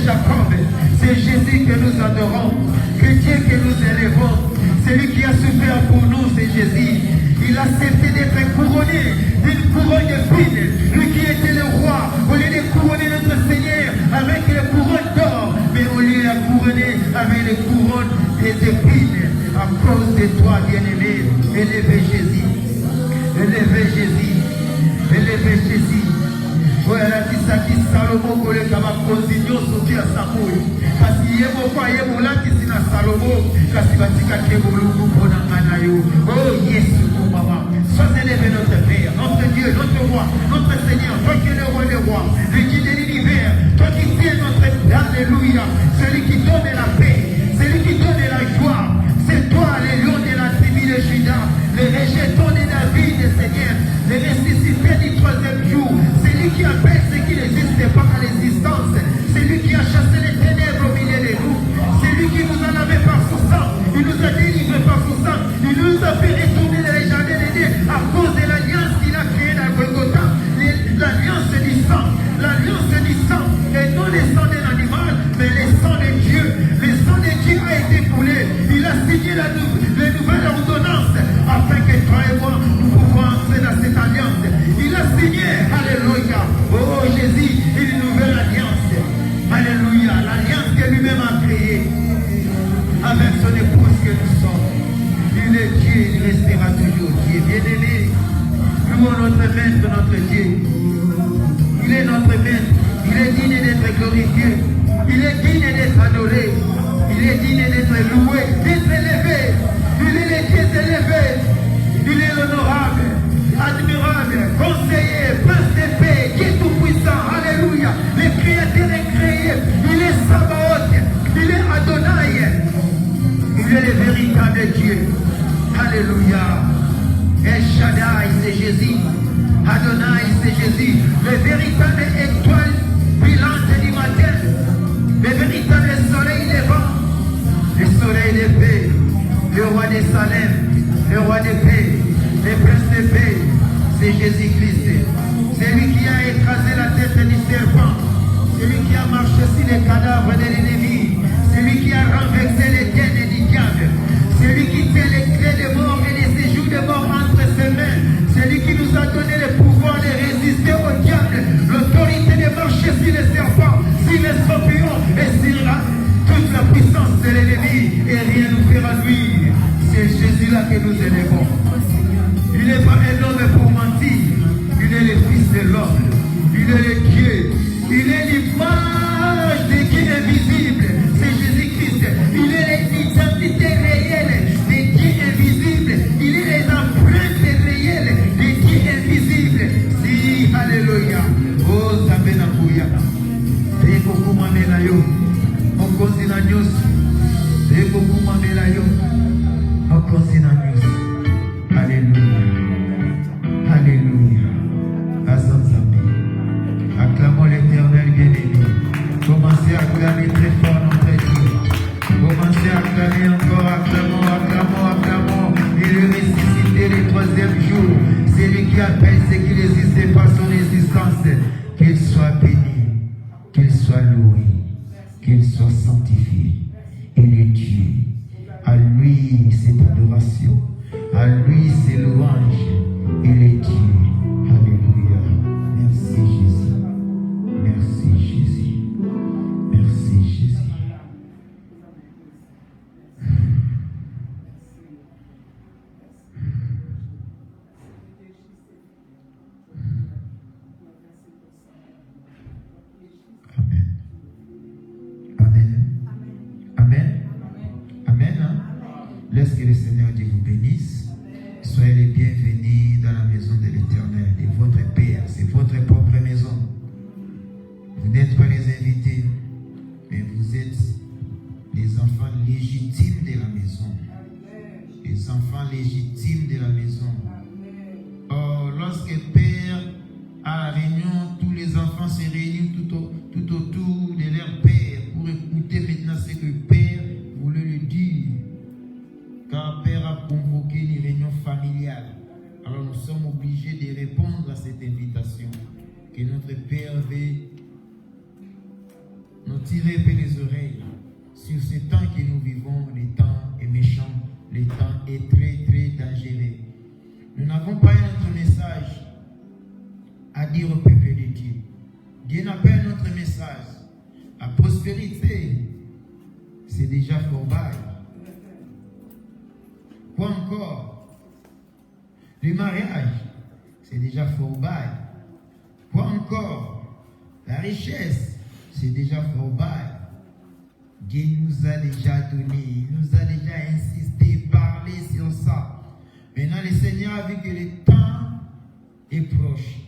Jacob. C'est Jésus que nous adorons, que Dieu que nous élevons. Celui qui a souffert pour nous, c'est Jésus. Il a accepté d'être couronné d'une couronne d'épines. Lui qui était le roi, au lieu de couronner notre Seigneur avec les couronnes d'or, mais au lieu de la couronner avec les couronnes des épines. À cause de toi, bien-aimé, élevez Jésus. Élevez Jésus. Élevez Jésus. Voilà qui s'acquit Salomo pour le Kamakonzinyo Sophia Samoui. Parce qu'il y a beaucoup à Yéboula qui s'y na Salomo. Parce qu'il va s'y cacher pour le groupe pour Namanayo. Oh yes, pour maman. Sois élevé notre Père, notre Dieu, notre roi, notre Seigneur, toi qui es le roi des rois, le Dieu de l'univers, toi qui tiens notre Alléluia, celui qui donne la paix, celui qui donne la joie. C'est toi, le lion de la tribu de Juda, le rejeton de David, Seigneur, le ressuscité du troisième jour. C'est lui qui appelle ce qui n'existe pas à l'existence. C'est lui qui a chassé les ténèbres au milieu de nous. C'est lui qui nous a lavé par son sang. Il nous a délivrés par son sang. Il nous a fait retourner dans les jardins d'Éden à cause de l'alliance qu'il a créée dans Golgotha. L'alliance du sang. L'alliance du sang. Et non le sang d'un animal, mais le sang de Dieu. Le sang de Dieu a été coulé. Il a signé les nouvelles ordonnances afin que toi et moi, nous pouvons entrer dans cette alliance. Il a signé, alléluia, oh Jésus, une nouvelle alliance. Alléluia, l'alliance que lui-même a créée avec son épouse que nous sommes. Il est Dieu, il restera toujours Dieu. Bien-aimé, louons notre maître, notre Dieu. Il est notre maître, il est digne d'être glorifié, il est digne d'être adoré. Il est digne d'être loué, d'être élevé. Il est le Dieu élevé. Il est l'honorable, admirable, conseiller, prince de paix, Dieu tout-puissant. Alléluia. Le créateur est créé. Il est Sabaoth. Il est Adonai. Il est le véritable Dieu. Alléluia. El Shaddai, c'est Jésus. Adonai, c'est Jésus. Le véritable étoile brillante du matin. Le véritable soleil levant. Le soleil de paix, le roi de Salem, le roi de paix, le prince de paix, c'est Jésus-Christ. C'est lui qui a écrasé la tête du serpent. C'est lui qui a marché sur les cadavres de l'ennemi. C'est lui qui a renversé les gaines du diable. C'est lui qui tient les clés de mort et les séjours de mort entre ses mains. C'est lui qui nous a donné le pouvoir de résister au diable, l'autorité de marcher sur les serpents, sur les scorpions et sur toute la puissance de l'ennemi, et rien nous fera nuire. C'est Jésus-là que nous élevons. Il n'est pas un homme pour mentir. Il est le Fils de l'homme. Il est le Dieu. Il est l'image de Dieu invisible. C'est Jésus-Christ. Il est l'identité réelle de Dieu invisible. Il est les empreintes réelles de Dieu invisible. Si, alléluia. Oh, Zabenakouya. Et beaucoup m'amène yo. Okosi na nyusi, eko kumamela yo. Okosi na nyusi. Alléluia, alléluia. Azanzambi. Acclamons l'Éternel bien-aimé. Commencez à acclamer très fort notre Dieu. Commencez à acclamer encore, acclamons, acclamons, acclamons. Il est ressuscité le troisième jour. C'est lui qui appelle ce qui n'existait pas son existence. Qu'il soit béni, qu'il soit loué, qu'il soit sanctifié. Il est Dieu. À lui, c'est adoration. À lui, c'est louange. Il est Dieu. Alléluia. Merci Jésus. Merci Jésus. Merci Jésus. Laisse que le Seigneur Dieu vous bénisse. Soyez les bienvenus dans la maison de l'Éternel, de votre Père. C'est votre propre maison. Vous n'êtes pas les invités, mais vous êtes les enfants légitimes de la maison. Les enfants légitimes de la maison. Or, lorsque Père à la réunion, tous les enfants se réunissent tout autour de leur Père pour écouter maintenant ce que Père voulait lui dire. Car Père a convoqué une réunion familiale. Alors nous sommes obligés de répondre à cette invitation que notre Père veut. Notre tirez les oreilles sur ce temps que nous vivons. Le temps est méchant, le temps est très très dangereux. Nous n'avons pas un autre message à dire au peuple de Dieu. Dieu n'a pas un autre message. La prospérité, c'est déjà fort bail. Quoi encore? Le mariage, c'est déjà fort bail. Quoi encore? La richesse, c'est déjà fort bail. Dieu nous a déjà donné, il nous a déjà insisté, parlé sur ça. Maintenant, le Seigneur a vu que le temps est proche.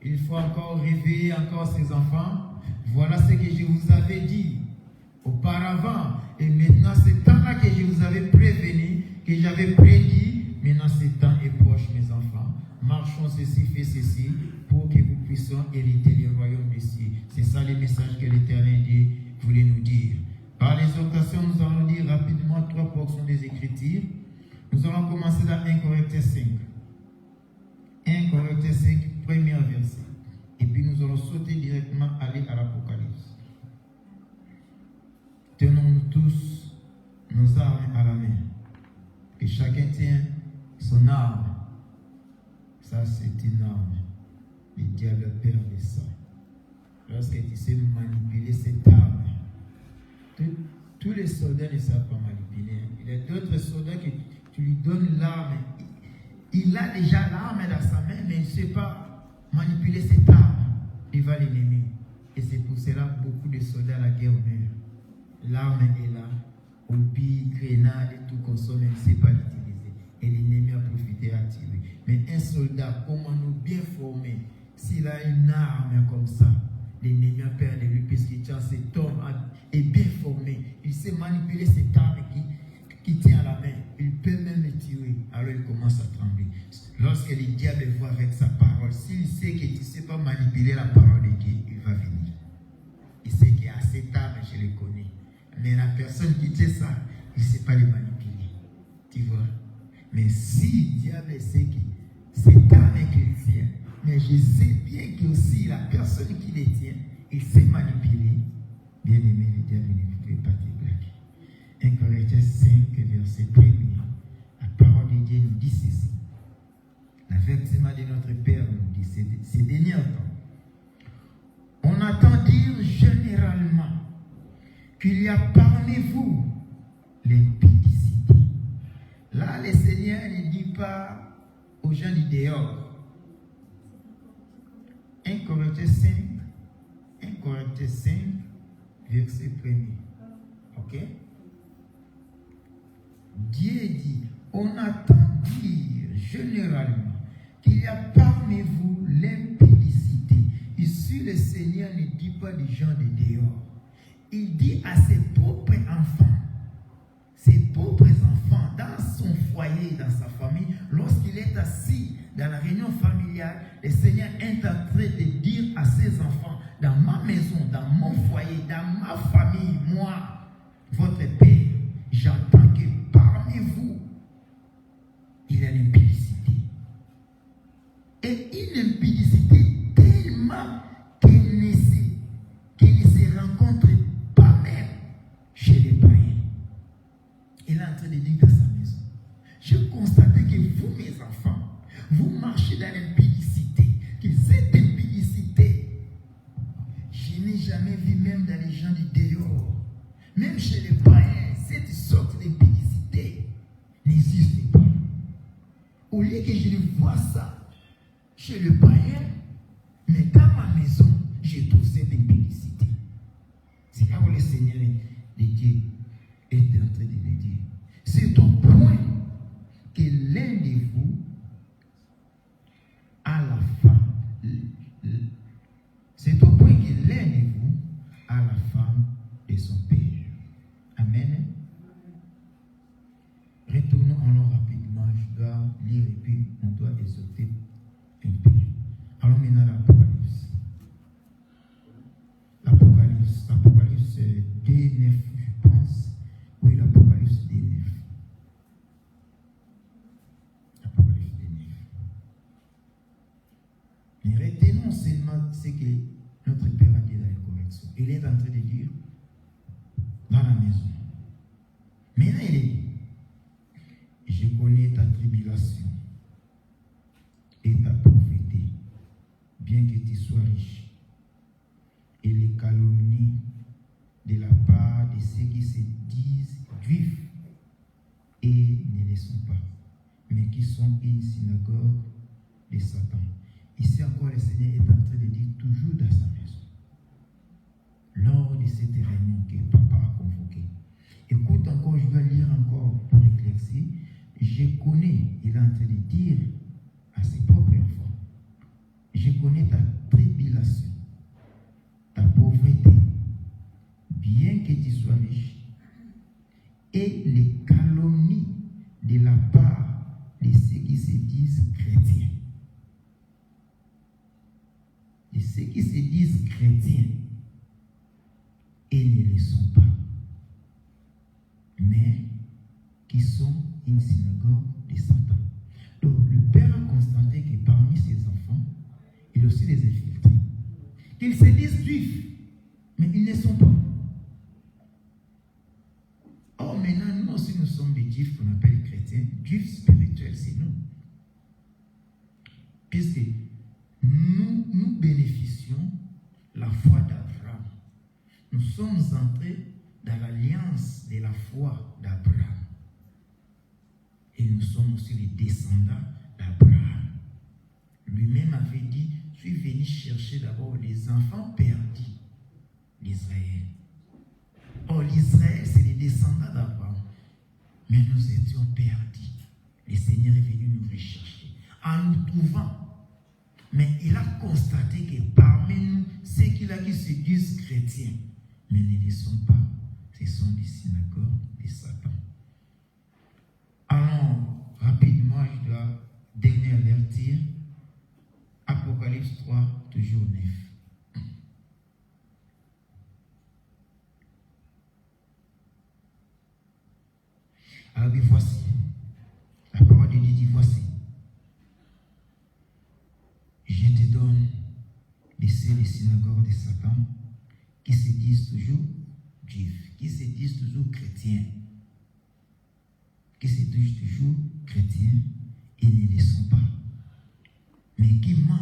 Il faut encore réveiller encore ses enfants. Voilà ce que je vous avais dit auparavant. Et maintenant, ce temps-là que je vous avais prévenu, que j'avais prédit, maintenant ce temps est proche, mes enfants. Marchons ceci, fais ceci, pour que vous puissiez hériter le royaume des cieux. C'est ça le message que l'Éternel voulait nous dire. Par l'exhortation, nous allons lire rapidement 3 portions des Écritures. Nous allons commencer dans 1 Corinthiens 5. 1 Corinthiens 5, premier verset. Et puis nous allons sauter directement, aller à l'Apocalypse. Tenons-nous tous nos armes à la main. Que chacun tient son arme. Ça, c'est une arme. Le diable a peur de ça. Lorsque tu sais manipuler cette arme, tous les soldats ne savent pas manipuler. Il y a d'autres soldats que tu lui donnes l'arme. Il a déjà l'arme dans sa main, mais il ne sait pas manipuler cette arme devant l'ennemi. Et c'est pour cela que beaucoup de soldats à la guerre meurent. L'arme est là, obis, grenade et tout consomme, mais il ne sait pas l'utiliser. Et l'ennemi a profité à tirer. Mais un soldat, comment nous bien formé, s'il a une arme comme ça, l'ennemi a peur de lui, puisqu'il tient cet homme est bien formé. Il sait manipuler cette arme qui tient à la main. Il peut même le tuer. Alors il commence à trembler. Lorsque le diable voit avec sa parole, s'il sait que tu ne sais pas manipuler la parole de Dieu, il va venir. Il sait qu'il y a cette arme, je le connais. Mais la personne qui tient ça, il ne sait pas le manipuler. Tu vois? Mais si le diable sait que cette arme qu'il tient, mais je sais bien que aussi la personne qui les tient, il sait manipuler. Bien aimé, le diable ne peut pas te blaguer. 1 Corinthiens 5, verset 1. La parole de Dieu nous dit ceci. L'avertissement de notre Père nous dit ces derniers temps. On entend dire généralement qu'il y a parmi vous l'impudicité. Là, le Seigneur ne dit pas aux gens du dehors. 1 Corinthiens 5, verset 1. Ok? Dieu dit, on entend dire généralement qu'il y a parmi vous l'impudicité. Ici, le Seigneur ne dit pas des gens de dehors. Il dit à ses propres enfants, dans son foyer, dans sa famille, lorsqu'il est assis dans la réunion familiale, le Seigneur est en train de dire à ses enfants, dans ma maison, dans mon foyer, dans ma famille, moi, votre Père, j'entends que parmi vous, il y a l'impudicité. Et une impudicité tellement qu'elle ne se rencontre pas même chez les païens. Il est en train de dire dans sa maison. Je constate que vous, mes enfants, vous marchez dans l'impudicité. Que cette impudicité, je n'ai jamais vu même dans les gens du dehors. Même chez les païens, cette sorte d'impudicité n'existe pas. Au lieu que je vois ça chez le païen, mais dans ma maison, je trouve cette impudicité. C'est là où le Seigneur de Dieu est en train de le dire. C'est au point que l'un de vous a la femme. C'est au point que l'un de vous a la femme de son père. Amen. Retournons alors rapidement. Je dois lire et puis on doit exhorter un peu. Allons maintenant à l'Apocalypse. L'Apocalypse 2:9, je pense. Oui, l'Apocalypse 2:9. Apocalypse 2:9. Mais retenons seulement ce que notre Père a dit dans les corrections. il est en train de dire dans la maison. Maintenant, il est dit, je connais ta tribulation et ta pauvreté, bien que tu sois riche, et les calomnies de la part de ceux qui se disent juifs et ne le sont pas, mais qui sont une synagogue de Satan. Ici encore, le Seigneur est en train de dire toujours dans sa maison, lors de cette réunion que Papa a convoquée. Écoute encore, je vais lire encore pour éclaircir. Je connais, il est en train de dire à ses propres enfants, je connais ta tribulation, ta pauvreté, bien que tu sois riche, et les calomnies de la part de ceux qui se disent chrétiens. De ceux qui se disent chrétiens et ne le sont pas, mais qui sont une synagogue de Satan. Donc, le Père a constaté que parmi ses enfants, il y a aussi des infiltrés. Qu'ils se disent juifs, mais ils ne sont pas. Or, maintenant, nous aussi, nous sommes des juifs qu'on appelle chrétiens. Juifs spirituels, c'est nous. Puisque nous bénéficions la foi d'Abraham. Nous sommes entrés dans l'alliance de la foi d'Abraham. Et nous sommes aussi les descendants d'Abraham. Lui-même avait dit, je suis venu chercher d'abord les enfants perdus d'Israël. Or, l'Israël, c'est les descendants d'Abraham. Mais nous étions perdus. Le Seigneur est venu nous rechercher. En nous trouvant, mais il a constaté que parmi nous, ceux qui se disent chrétiens, mais ne le sont pas. Ce sont des synagogues de Satan. Alors, rapidement, je dois dernier avertir. Apocalypse 3, toujours 9. Alors, oui, voici. La parole de Dieu dit, voici. Je te donne des synagogues de Satan qui se disent toujours juifs, qui se disent toujours chrétiens, qui se disent toujours chrétiens et ne le sont pas, mais qui mentent.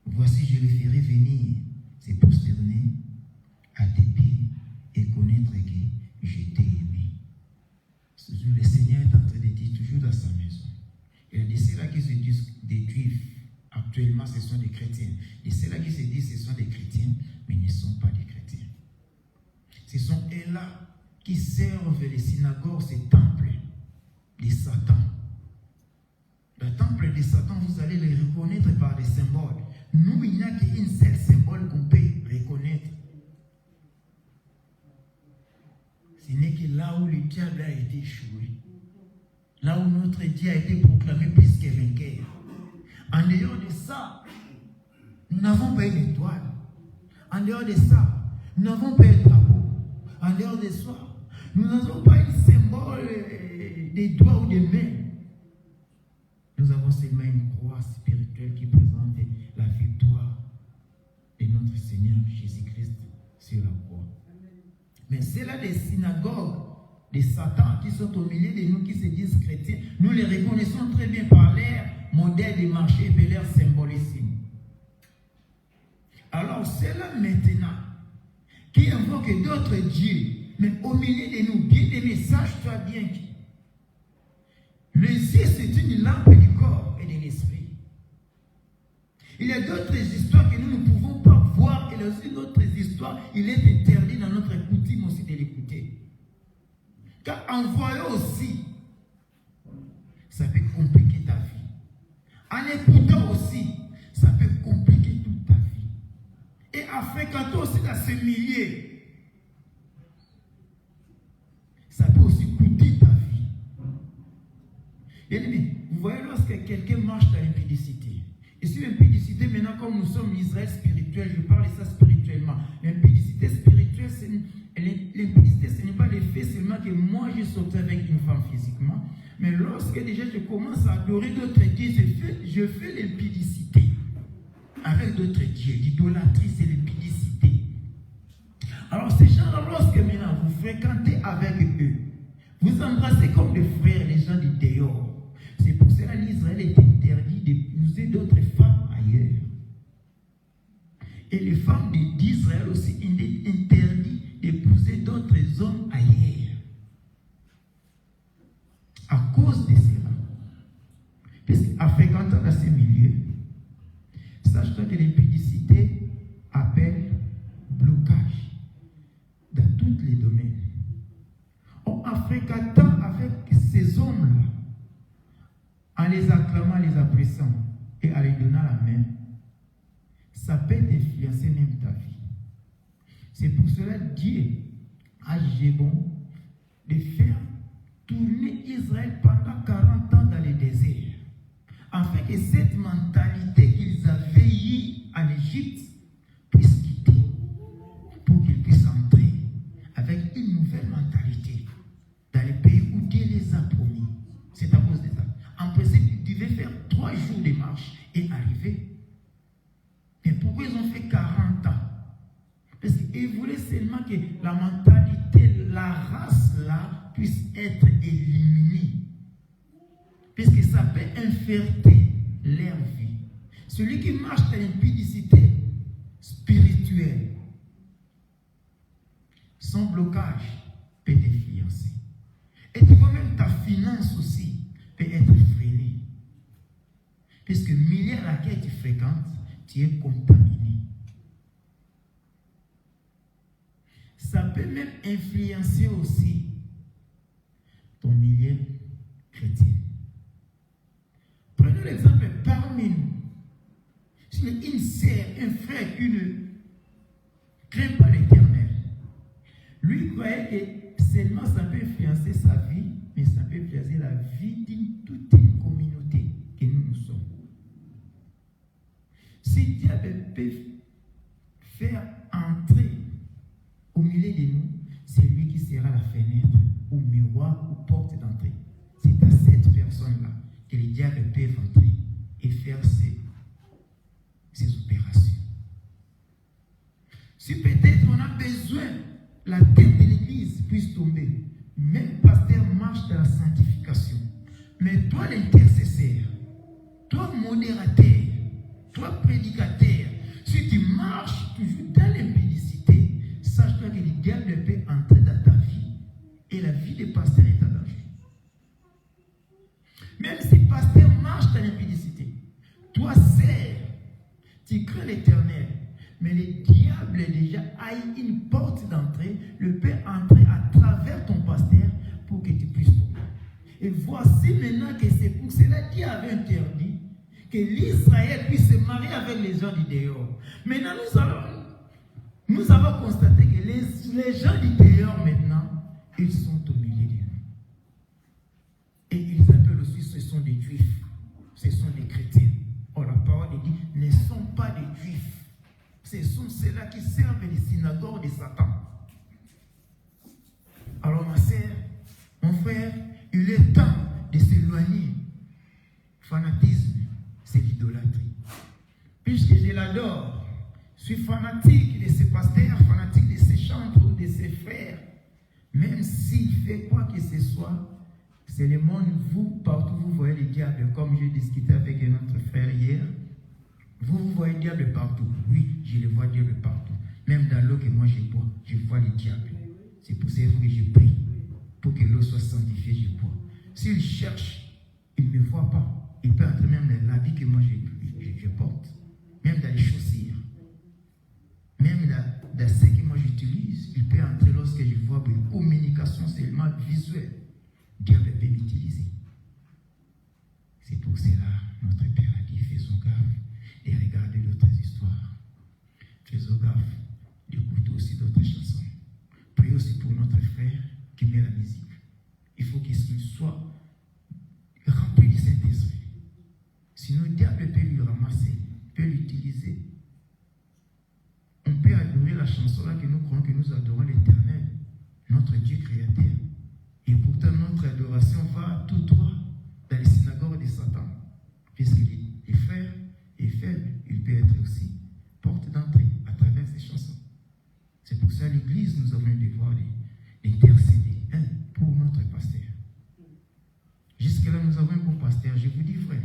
Voici, je les ferai venir, se prosterner à tes pieds et connaître que je t'ai aimé. Le Seigneur est en train de dire toujours dans sa maison. Il y a des ceux-là qui se disent des juifs. Actuellement, ce sont des chrétiens. Et ceux-là qui se disent ce sont des chrétiens, mais ne sont pas des chrétiens. Ce sont eux-là qui servent les synagogues, ces temples de Satan. Le temple de Satan, vous allez les reconnaître par des symboles. Nous, il n'y a qu'un seul symbole qu'on peut reconnaître. Ce n'est que là où le diable a été échoué. Là où notre Dieu a été proclamé plus que vainqueur. En dehors de ça, nous n'avons pas une étoile. En dehors de ça, nous n'avons pas un drapeau. En dehors de ça, nous n'avons pas un symbole des doigts ou des mains. Nous avons seulement une croix spirituelle qui présente la victoire de notre Seigneur Jésus-Christ sur la croix. Mais c'est là des synagogues de Satan qui sont au milieu de nous, qui se disent chrétiens. Nous les reconnaissons très bien par l'air modèle de marché et leur symbolisme. Alors, c'est là maintenant qui invoque d'autres dieux, mais au milieu de nous, bien des messages, toi bien que le ciel, c'est une lampe du corps et de l'esprit. Il y a d'autres histoires que nous ne pouvons pas voir, et aussi d'autres histoires, il est interdit dans notre coutume aussi de l'écouter. Car en voyant aussi, ça peut compliquer ta vie. En écoutant aussi, ça peut compliquer toute ta vie. Et en fréquentant aussi dans ce milieu, ça peut aussi coûter ta vie. Bien-aimé, vous voyez lorsque quelqu'un marche dans l'impudicité, et si l'impudicité, maintenant comme nous sommes l'Israël spirituel, je parle de ça spirituellement, l'impudicité spirituelle, l'impudicité, ce n'est pas le fait seulement que moi j'ai sauté avec une femme physiquement, mais lorsque déjà je commence à adorer d'autres dieux, je fais l'impudicité avec d'autres dieux. L'idolâtrie, c'est l'impudicité. Vous embrassez comme des frères les gens du dehors. C'est pour cela qu'Israël est interdit d'épouser d'autres femmes ailleurs. Et les femmes d'Israël aussi est interdit d'épouser d'autres hommes ailleurs. À cause de cela. Parce qu'en fréquentant dans ces milieux, sache-toi que l'impudicité appelle blocage dans tous les domaines. En fréquentant avec ces hommes-là, en les acclamant, les appréciant et en les donnant la main, ça peut influencer même ta vie. C'est pour cela que Dieu a jugé bon de faire tourner Israël pendant 40 ans dans le désert, afin que cette mentalité qu'ils avaient eue en Égypte puisse quitter, pour qu'ils puissent entrer avec une nouvelle mentalité dans les pays où Dieu les a promis. C'est à cause de ça. En principe, ils devaient faire 3 jours de marche et arriver. Mais pourquoi ils ont fait 40 ans? Parce qu'ils voulaient seulement que la mentalité, la race là, puisse être éliminée. Puisque ça peut infecter leur vie. Celui qui marche dans l'impudicité spirituelle, son blocage peut t'influencer. Et tu vois même ta finance aussi peut être freinée. Puisque le milieu à laquelle tu fréquentes, tu es contaminé. Ça peut même influencer aussi ton milieu chrétien. Prenons l'exemple parmi nous. Si une sœur, un frère qui ne craint pas l'Éternel, lui croyait que seulement ça peut influencer sa vie, mais ça peut influencer la vie d'une toute une communauté que nous sommes. Si Dieu peut faire entrer au milieu de nous, c'est lui qui sera la fenêtre, ou miroir, ou porte d'entrée. C'est à cette personne-là que les diables peuvent entrer et faire ces opérations. Si peut-être on a besoin, la tête de l'église puisse tomber, même pasteur marche dans la sanctification, mais toi l'intercesseur, toi modérateur, toi prédicateur, si tu marches toujours dans l'impudicité, sache-toi que le diable peut entrer dans ta vie et la vie des pasteurs est en danger. Même si le pasteur marche dans l'impudicité, toi sers, tu crains l'Éternel, mais le diable déjà a une porte d'entrée, le peut entrer à travers ton pasteur pour que tu puisses tomber. Et voici maintenant que c'est pour cela qu'il avait interdit que l'Israël puisse se marier avec les gens du dehors. Maintenant, nous avons constaté que les gens du dehors, maintenant, ils sont au milieu de nous. Et ils appellent aussi, ce sont des juifs, ce sont des chrétiens. Or, la parole dit, ne sont pas des juifs. Ce sont ceux-là qui servent les synagogues de Satan. Alors, ma sœur, mon frère, il est temps de s'éloigner. Fanatisme, c'est l'idolâtrie. Puisque je l'adore, je suis fanatique de ses pasteurs, fanatique de ses chantres ou de ses frères. Même s'il fait quoi que ce soit, c'est le monde, vous, partout, vous voyez le diable. Comme j'ai discuté avec notre frère hier, vous voyez le diable partout. Oui, je le vois diable partout. Même dans l'eau que moi je bois, je vois le diable. C'est pour ça que je prie. Pour que l'eau soit sanctifiée, je bois. S'il cherche, il ne me voit pas. Il peut entrer même dans l'habit que moi je porte. Même dans les chaussures. Même dans ce que moi j'utilise. Il peut entrer lorsque je vois une communication seulement visuelle. Diable peut m'utiliser. C'est pour cela, notre Père a dit, faisons gaffe et regardez d'autres histoires. Faisons gaffe d'écouter aussi d'autres chansons. Priez aussi pour notre frère qui met la musique. Il faut qu'il soit rempli du Saint-Esprit. Sinon, le diable peut lui ramasser, peut l'utiliser. On peut adorer la chanson là que nous croyons que nous adorons l'Éternel, notre Dieu créateur. Et pourtant, notre adoration va tout droit dans les synagogues de Satan. Puisque les frères et faibles, il peut être aussi porte d'entrée à travers ces chansons. C'est pour ça, l'Église, nous avons le devoir d'intercéder pour notre pasteur. nous avons un bon pasteur. Je vous dis, frère,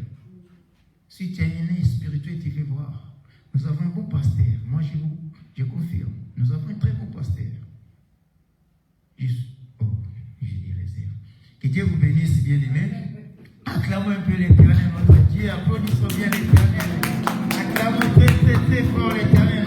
si tu es un aîné spirituel, tu veux voir. Nous avons un bon pasteur. Moi, je confirme. Nous avons un très bon pasteur. J'ai des réserves. Que Dieu vous bénisse, bien-aimés. Acclamons un peu l'éternel, notre Dieu. Applaudissons bien l'éternel. Acclamons très, très, très fort l'éternel.